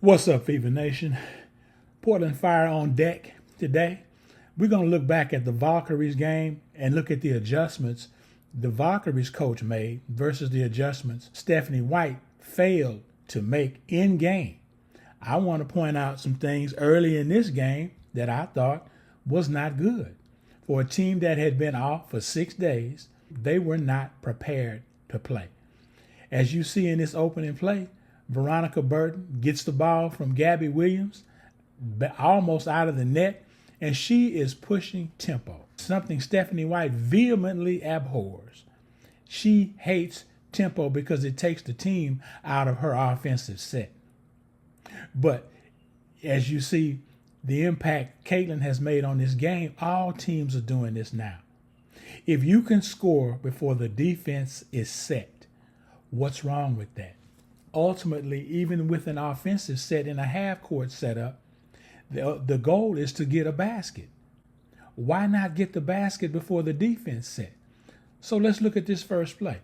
What's up, Fever Nation? Portland Fire on deck today. We're going to look back at the Valkyries game and look at the adjustments the Valkyries coach made versus the adjustments Stephanie White failed to make in game. I want to point out some things early in this game that I thought was not good. For a team that had been off for 6 days, they were not prepared to play. As you see in this opening play, Veronica Burton gets the ball from Gabby Williams almost out of the net, and she is pushing tempo, something Stephanie White vehemently abhors. She hates tempo because it takes the team out of her offensive set. But as you see, the impact Caitlin has made on this game, all teams are doing this now. If you can score before the defense is set, what's wrong with that? Ultimately, even with an offensive set in a half-court setup, the goal is to get a basket. Why not get the basket before the defense set? So let's look at this first play.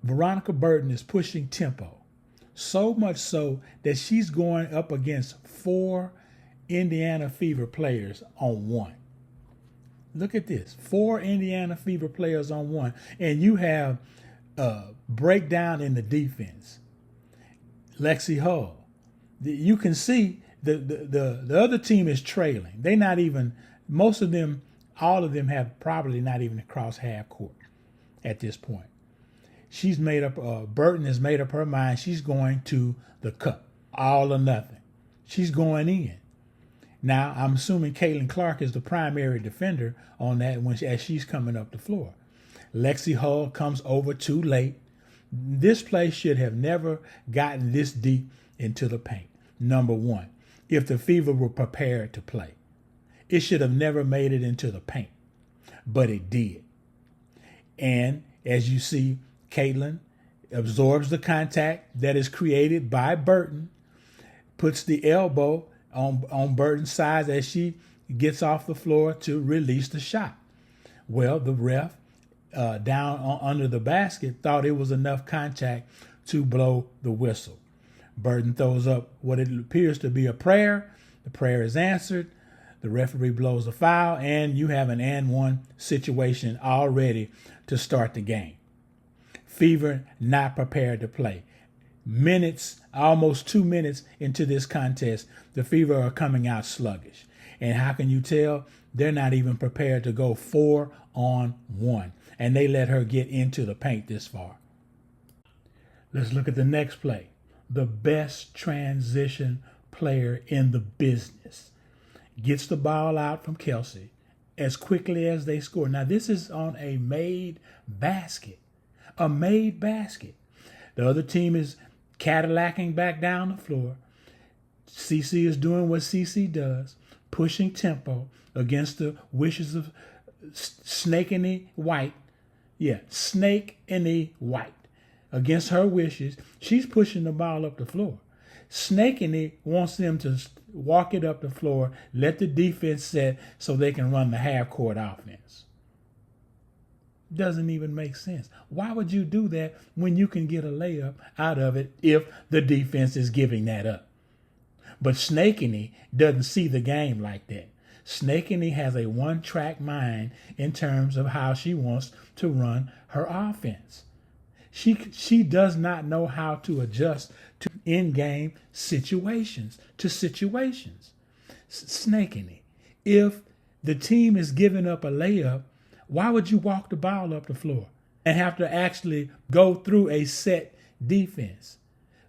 Veronica Burton is pushing tempo, so much so that she's going up against 4 Indiana Fever players on one. Look at this, 4 Indiana Fever players on one, and you have breakdown in the defense. Lexi Hull. You can see the other team is trailing. They not even, most of them, all of them have probably not even crossed half court at this point. She's made up, Burton has made up her mind. She's going to the cup, all or nothing. She's going in. Now, I'm assuming Caitlin Clark is the primary defender on that as she's coming up the floor. Lexi Hull comes over too late. This play should have never gotten this deep into the paint. Number one, if the Fever were prepared to play, it should have never made it into the paint, but it did. And as you see, Caitlin absorbs the contact that is created by Burton, puts the elbow on Burton's side as she gets off the floor to release the shot. Well, the ref down under the basket thought it was enough contact to blow the whistle. Burton throws up what it appears to be a prayer. The prayer is answered. The referee blows a foul, and you have an and one situation all ready to start the game. Fever not prepared to play. Minutes, almost 2 minutes into this contest, the Fever are coming out sluggish. And how can you tell? They're not even prepared to go 4-on-1. And they let her get into the paint this far. Let's look at the next play. The best transition player in the business gets the ball out from Kelsey as quickly as they score. Now, this is on a made basket. A made basket. The other team is Cadillacing back down the floor. CC is doing what CC does, pushing tempo against the wishes of Snake and the White. Yeah, Snake and the White. Against her wishes, she's pushing the ball up the floor. Snake and the wants them to walk it up the floor, let the defense set so they can run the half-court offense. Doesn't even make sense. Why would you do that when you can get a layup out of it if the defense is giving that up? But Snakeny doesn't see the game like that. Snakeny has a one-track mind in terms of how she wants to run her offense. She does not know how to adjust to in-game situations, Snakeny. If the team is giving up a layup, why would you walk the ball up the floor and have to actually go through a set defense?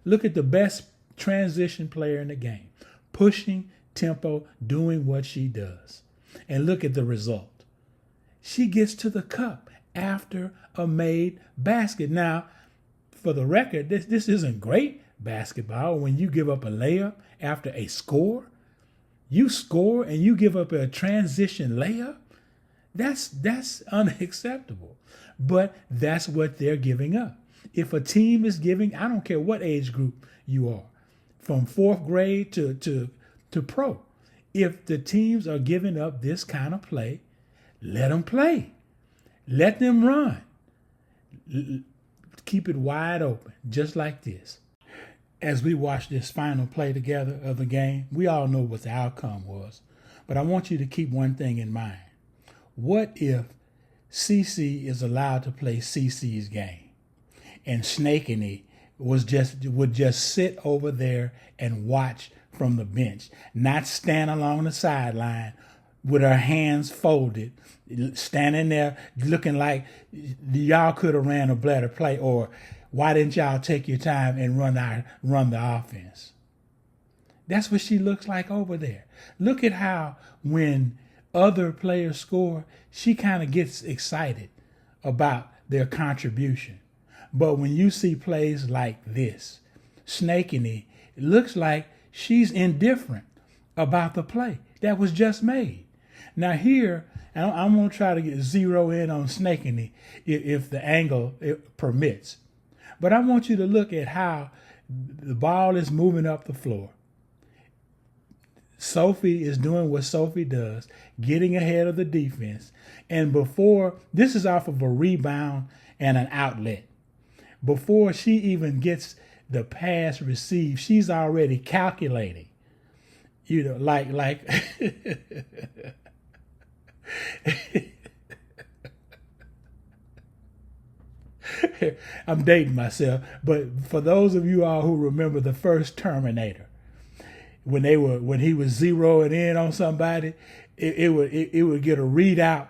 Look at the best transition player in the game, pushing tempo, doing what she does. And look at the result. She gets to the cup after a made basket. Now, for the record, this isn't great basketball when you give up a layup after a score. You score and you give up a transition layup. That's unacceptable. But that's what they're giving up. If a team is giving, I don't care what age group you are, from 4th grade to pro, if the teams are giving up this kind of play, let them play. Let them run. Keep it wide open, just like this. as we watch this final play together of the game, we all know what the outcome was. But I want you to keep one thing in mind. What if CC is allowed to play CC's game and Snakeany would just sit over there and watch from the bench, not stand along the sideline with her hands folded, standing there looking like y'all could have ran a better play, or why didn't y'all take your time and run the offense? That's what she looks like over there. Look at how when other players score, she kind of gets excited about their contribution. But when you see plays like this, Snakeany, it looks like she's indifferent about the play that was just made. Now here, I'm going to try to zero in on Snakeany if the angle permits. But I want you to look at how the ball is moving up the floor. Sophie is doing what Sophie does, getting ahead of the defense. And this is off of a rebound and an outlet. Before she even gets the pass received, she's already calculating. Like I'm dating myself, but for those of you all who remember the first Terminator, when he was zeroing in on somebody, it would get a readout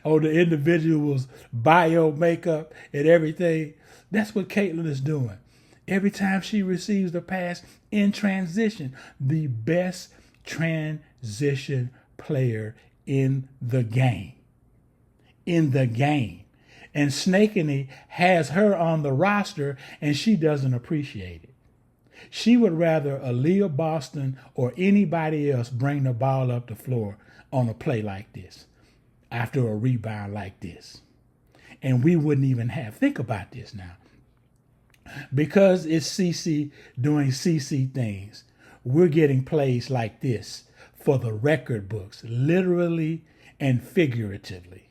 on the individual's bio makeup and everything. That's what Caitlin is doing. Every time she receives the pass in transition, the best transition player in the game. And Snakeany has her on the roster and she doesn't appreciate it. She would rather Aaliyah Boston or anybody else bring the ball up the floor on a play like this, after a rebound like this. And we wouldn't even think about this now. Because it's CC doing CC things, we're getting plays like this for the record books, literally and figuratively.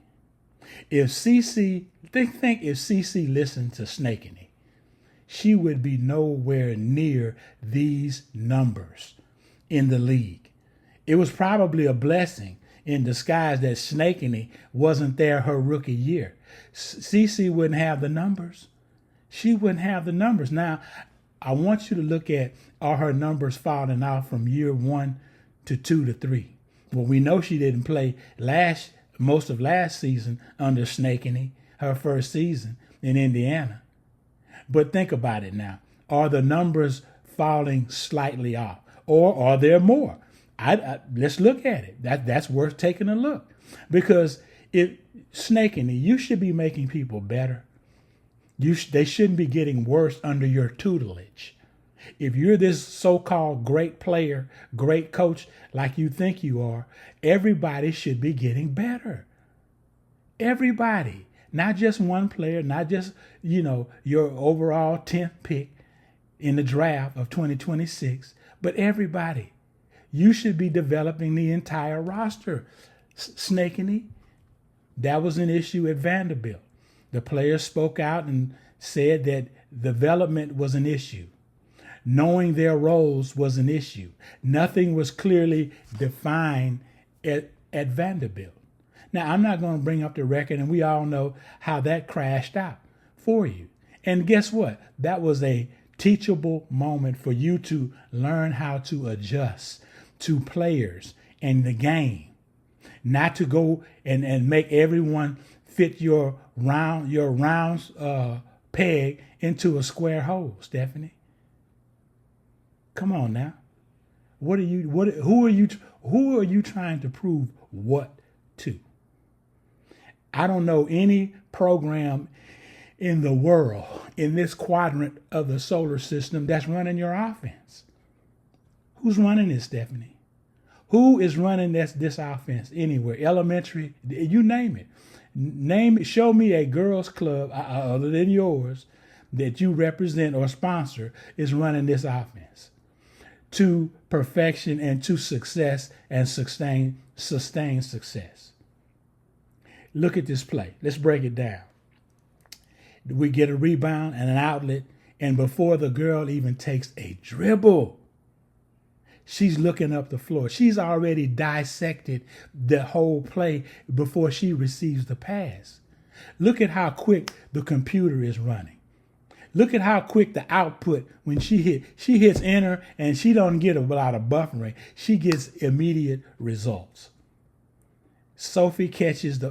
If CC, think if CC listened to Snakeany, she would be nowhere near these numbers in the league. It was probably a blessing in disguise that Snakeany wasn't there her rookie year. CC wouldn't have the numbers. She wouldn't have the numbers. Now, I want you to look at, are her numbers falling off from year 1 to 2 to 3? Well, we know she didn't play most of last season under Snakeany, her first season in Indiana. But think about it now. Are the numbers falling slightly off? Or are there more? Let's look at it. That's worth taking a look. Because if Snakeany, you should be making people better. They shouldn't be getting worse under your tutelage. If you're this so-called great player, great coach, like you think you are, everybody should be getting better. Everybody. Not just one player, not just, your overall 10th pick in the draft of 2026, but everybody. You should be developing the entire roster. Snakeany, that was an issue at Vanderbilt. The players spoke out and said that development was an issue. Knowing their roles was an issue. Nothing was clearly defined at Vanderbilt. Now, I'm not going to bring up the record, and we all know how that crashed out for you. And guess what? That was a teachable moment for you to learn how to adjust to players and the game. Not to go and make everyone fit your round peg into a square hole, Stephanie. Come on now. Who are you trying to prove what to? I don't know any program in the world, in this quadrant of the solar system, that's running your offense. Who's running this, Stephanie? Who is running this offense anywhere? Elementary, you name it. Show me a girls' club other than yours that you represent or sponsor is running this offense to perfection and to success and sustain success. Look at this play. Let's break it down. We get a rebound and an outlet, and before the girl even takes a dribble, she's looking up the floor. She's already dissected the whole play before she receives the pass. Look at how quick the computer is running. Look at how quick the output when she hits enter, and she don't get a lot of buffering. She gets immediate results. Sophie catches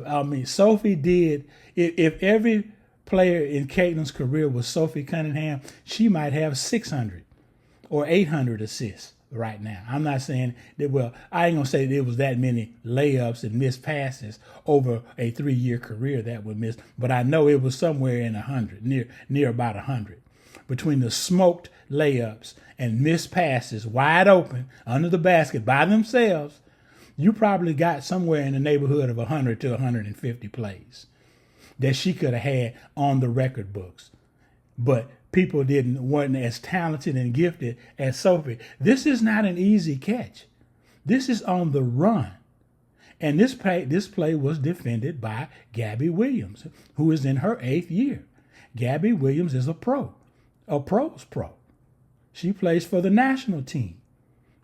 Sophie did, if every player in Caitlin's career was Sophie Cunningham, she might have 600 or 800 assists right now. I'm not saying that, well, I ain't gonna say there was that many layups and missed passes over a 3-year career that were missed, but I know it was somewhere in 100, near about 100. Between the smoked layups and missed passes wide open under the basket by themselves, you probably got somewhere in the neighborhood of 100 to 150 plays that she could have had on the record books. But people weren't as talented and gifted as Sophie. This is not an easy catch. This is on the run. And this play was defended by Gabby Williams, who is in her 8th year. Gabby Williams is a pro's pro. She plays for the national team.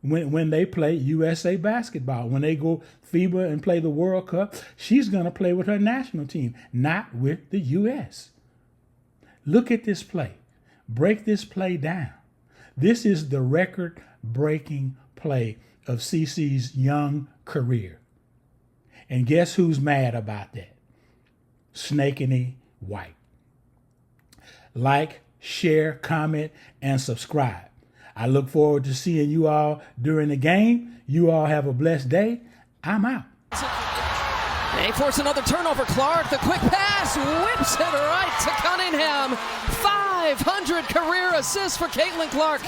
When they play USA basketball, when they go FIBA and play the World Cup, she's going to play with her national team, not with the U.S. Look at this play. Break this play down. This is the record-breaking play of CeCe's young career. And guess who's mad about that? Snakeny White. Like, share, comment, and subscribe. I look forward to seeing you all during the game. You all have a blessed day. I'm out. They force another turnover. Clark, the quick pass, whips it right to Cunningham. 500 career assists for Caitlin Clark.